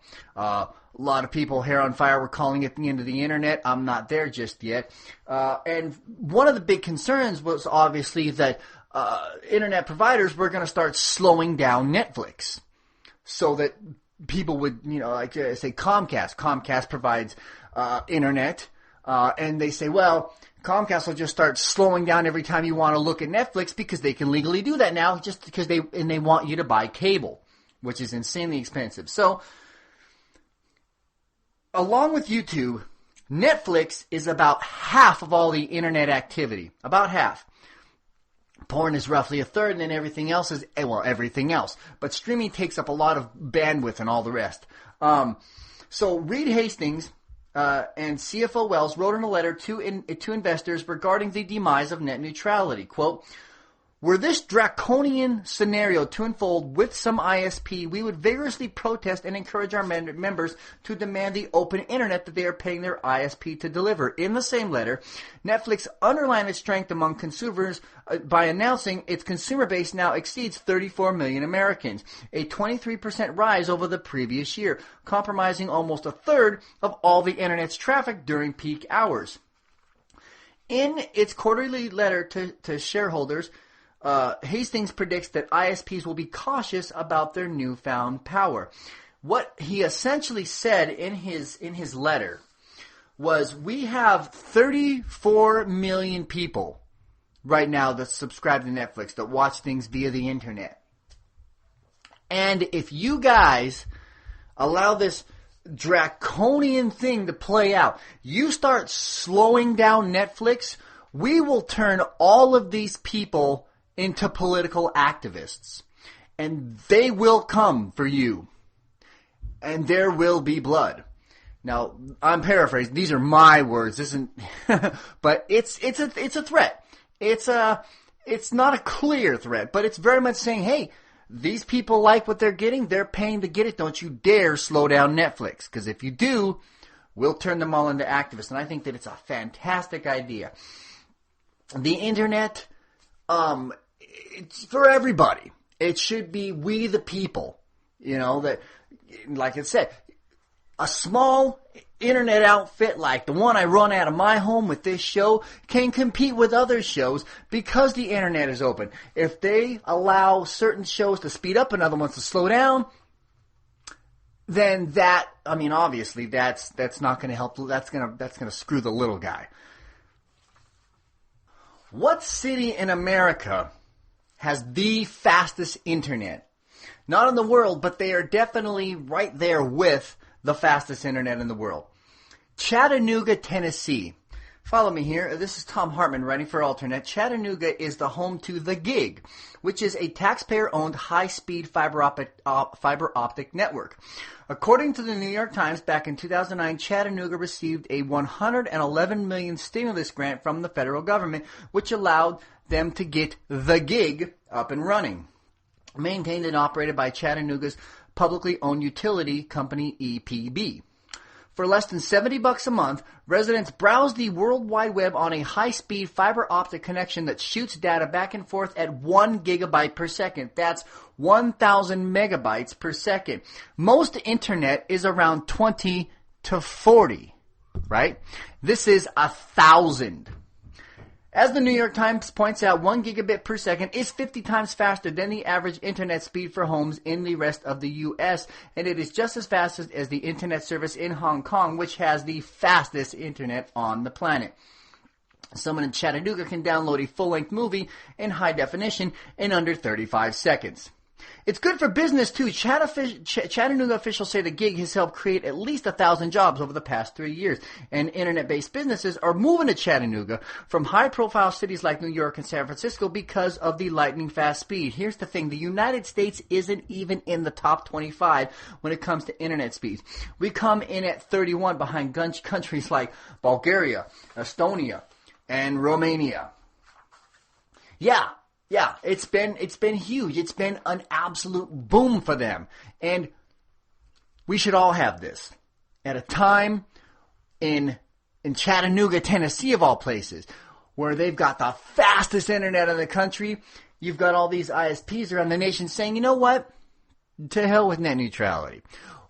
A lot of people, hair on fire, were calling it the end of the internet. I'm not there just yet. And one of the big concerns was obviously that internet providers were going to start slowing down Netflix. so that people would, like say Comcast. Comcast provides internet, and they say, well, Comcast will just start slowing down every time you want to look at Netflix because they can legally do that now, just because they want you to buy cable, which is insanely expensive. So, along with YouTube, Netflix is about half of all the internet activity. About half. Porn is roughly a third, and then everything else is, everything else. But streaming takes up a lot of bandwidth and all the rest. So Reed Hastings and CFO Wells wrote in a letter to investors regarding the demise of net neutrality. Quote, were this draconian scenario to unfold with some ISP, we would vigorously protest and encourage our members to demand the open internet that they are paying their ISP to deliver. In the same letter, Netflix underlined its strength among consumers by announcing its consumer base now exceeds 34 million Americans, a 23% rise over the previous year, comprising almost a third of all the internet's traffic during peak hours. In its quarterly letter to shareholders, Hastings predicts that ISPs will be cautious about their newfound power. What he essentially said in his letter was, we have 34 million people right now that subscribe to Netflix, that watch things via the internet. And if you guys allow this draconian thing to play out, you start slowing down Netflix, we will turn all of these people into political activists. And they will come for you. And there will be blood. Now, I'm paraphrasing. These are my words. This isn't, but it's a threat. It's not a clear threat, but it's very much saying, hey, these people like what they're getting. They're paying to get it. Don't you dare slow down Netflix. Because if you do, we'll turn them all into activists. And I think that it's a fantastic idea. The internet, it's for everybody. It should be we the people. That, like I said, a small internet outfit like the one I run out of my home with this show can compete with other shows because the internet is open. If they allow certain shows to speed up and other ones to slow down, then obviously that's not going to help. That's going to screw the little guy. What city in America has the fastest internet? Not in the world, but they are definitely right there with the fastest internet in the world. Chattanooga, Tennessee. Follow me here. This is Tom Hartman writing for Alternet. Chattanooga is the home to The Gig, which is a taxpayer-owned high-speed fiber optic network. According to the New York Times, back in 2009, Chattanooga received a $111 million stimulus grant from the federal government, which allowed them to get The Gig up and running. Maintained and operated by Chattanooga's publicly owned utility company EPB. For less than $70 a month, residents browse the World Wide Web on a high-speed fiber optic connection that shoots data back and forth at 1 gigabyte per second. That's 1,000 megabytes per second. Most internet is around 20 to 40, right? This is 1,000. As the New York Times points out, 1 gigabit per second is 50 times faster than the average internet speed for homes in the rest of the U.S., and it is just as fast as the internet service in Hong Kong, which has the fastest internet on the planet. Someone in Chattanooga can download a full-length movie in high definition in under 35 seconds. It's good for business, too. Chattanooga officials say The Gig has helped create at least 1,000 jobs over the past 3 years, and internet-based businesses are moving to Chattanooga from high-profile cities like New York and San Francisco because of the lightning-fast speed. Here's the thing. The United States isn't even in the top 25 when it comes to internet speeds. We come in at 31 behind countries like Bulgaria, Estonia, and Romania. Yeah, it's been huge. It's been an absolute boom for them. And we should all have this. At a time in Chattanooga, Tennessee of all places, where they've got the fastest internet in the country, you've got all these ISPs around the nation saying, you know what? To hell with net neutrality.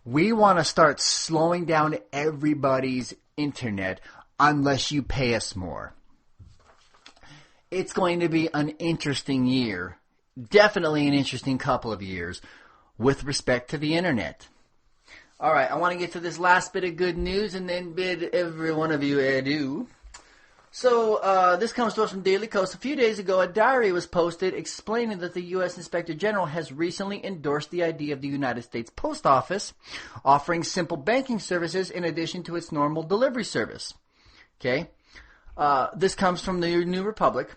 We want to start slowing down everybody's internet unless you pay us more. It's going to be an interesting year, definitely an interesting couple of years, with respect to the internet. All right, I want to get to this last bit of good news and then bid every one of you adieu. So, this comes to us from Daily Kos. A few days ago, a diary was posted explaining that the U.S. Inspector General has recently endorsed the idea of the United States Post Office offering simple banking services in addition to its normal delivery service. Okay? This comes from the New Republic.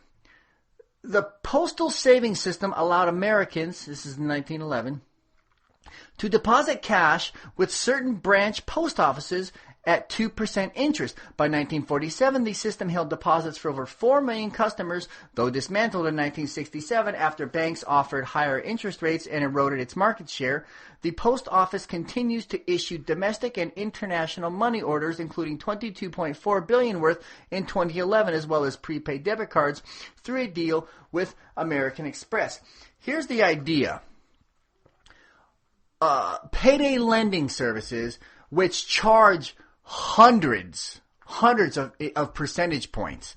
The postal savings system allowed Americans, this is in 1911, to deposit cash with certain branch post offices at 2% interest. By 1947, the system held deposits for over 4 million customers, though dismantled in 1967 after banks offered higher interest rates and eroded its market share. The post office continues to issue domestic and international money orders, including $22.4 billion worth in 2011, as well as prepaid debit cards through a deal with American Express. Here's the idea. Payday lending services, which charge hundreds of percentage points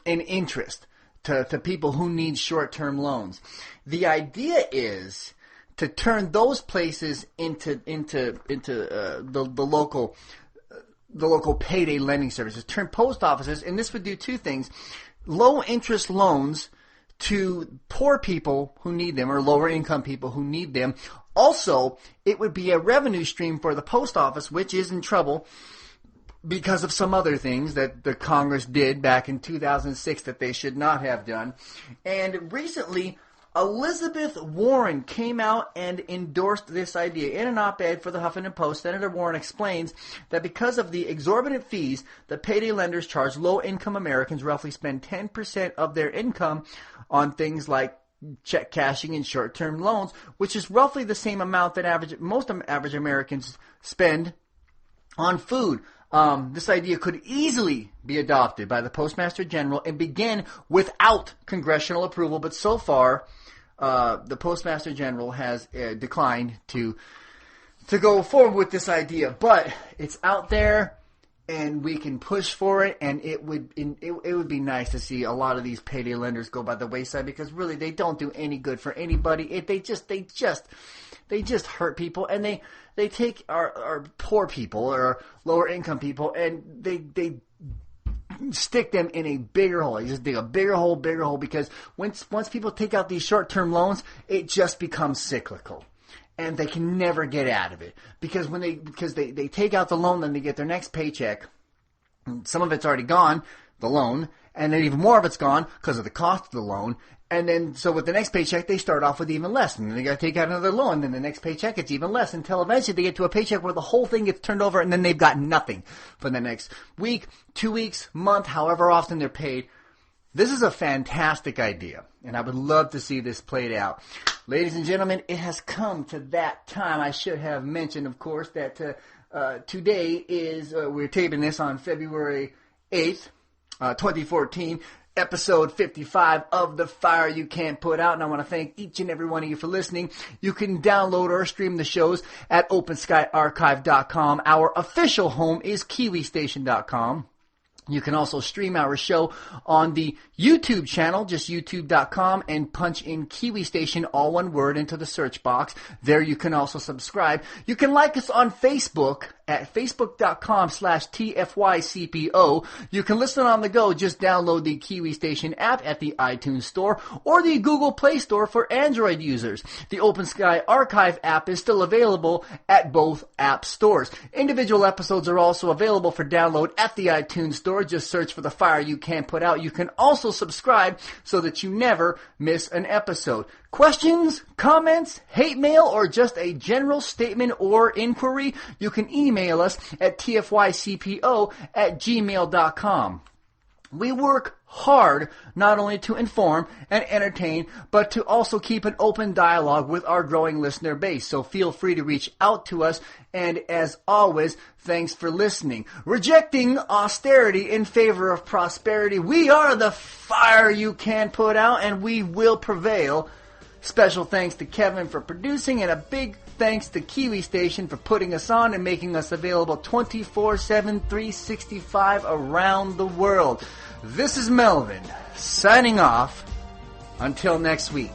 in interest to people who need short-term loans. The idea is to turn those places into the local payday lending services. Turn post offices, and this would do two things: low interest loans to poor people who need them, or lower income people who need them. Also, it would be a revenue stream for the post office, which is in trouble because of some other things that the Congress did back in 2006 that they should not have done. And recently, Elizabeth Warren came out and endorsed this idea. In an op-ed for the Huffington Post, Senator Warren explains that because of the exorbitant fees that payday lenders charge, low-income Americans roughly spend 10% of their income on things like check cashing and short-term loans, which is roughly the same amount that most average Americans spend on food. This idea could easily be adopted by the Postmaster General and begin without congressional approval, but so far, the Postmaster General has declined to go forward with this idea. But it's out there, and we can push for it, and it would be nice to see a lot of these payday lenders go by the wayside, because really they don't do any good for anybody. They just hurt people, and they take our poor people or lower income people, and they stick them in a bigger hole. You just dig a bigger hole, because once people take out these short-term loans, it just becomes cyclical. And they can never get out of it. Because they take out the loan, then they get their next paycheck. Some of it's already gone, the loan, and then even more of it's gone because of the cost of the loan. And then, so with the next paycheck, they start off with even less. And then they got to take out another loan. And then the next paycheck, it's even less, until eventually they get to a paycheck where the whole thing gets turned over, and then they've got nothing for the next week, 2 weeks, month, however often they're paid. This is a fantastic idea, and I would love to see this played out. Ladies and gentlemen, it has come to that time. I should have mentioned, of course, that today is, we're taping this on February 8th, 2014, episode 55 of The Fire You Can't Put Out, and I want to thank each and every one of you for listening. You can download or stream the shows at OpenSkyArchive.com. Our official home is KiwiStation.com. You can also stream our show on the YouTube channel, just youtube.com, and punch in Kiwi Station, all one word, into the search box. There you can also subscribe. You can like us on Facebook at facebook.com/TFYCPO. You can listen on the go. Just download the Kiwi Station app at the iTunes Store or the Google Play Store for Android users. The Open Sky Archive app is still available at both app stores. Individual episodes are also available for download at the iTunes Store. Just search for The Fire You Can't Put Out. You can also subscribe so that you never miss an episode. Questions, comments, hate mail, or just a general statement or inquiry, you can email us at tfycpo@gmail.com. We work hard not only to inform and entertain, but to also keep an open dialogue with our growing listener base. So feel free to reach out to us. And as always, thanks for listening. Rejecting austerity in favor of prosperity. We are the fire you can't put out, and we will prevail. Special thanks to Kevin for producing, and a big thanks to Kiwi Station for putting us on and making us available 24/7, 365 around the world. This is Melvin, signing off. Until next week.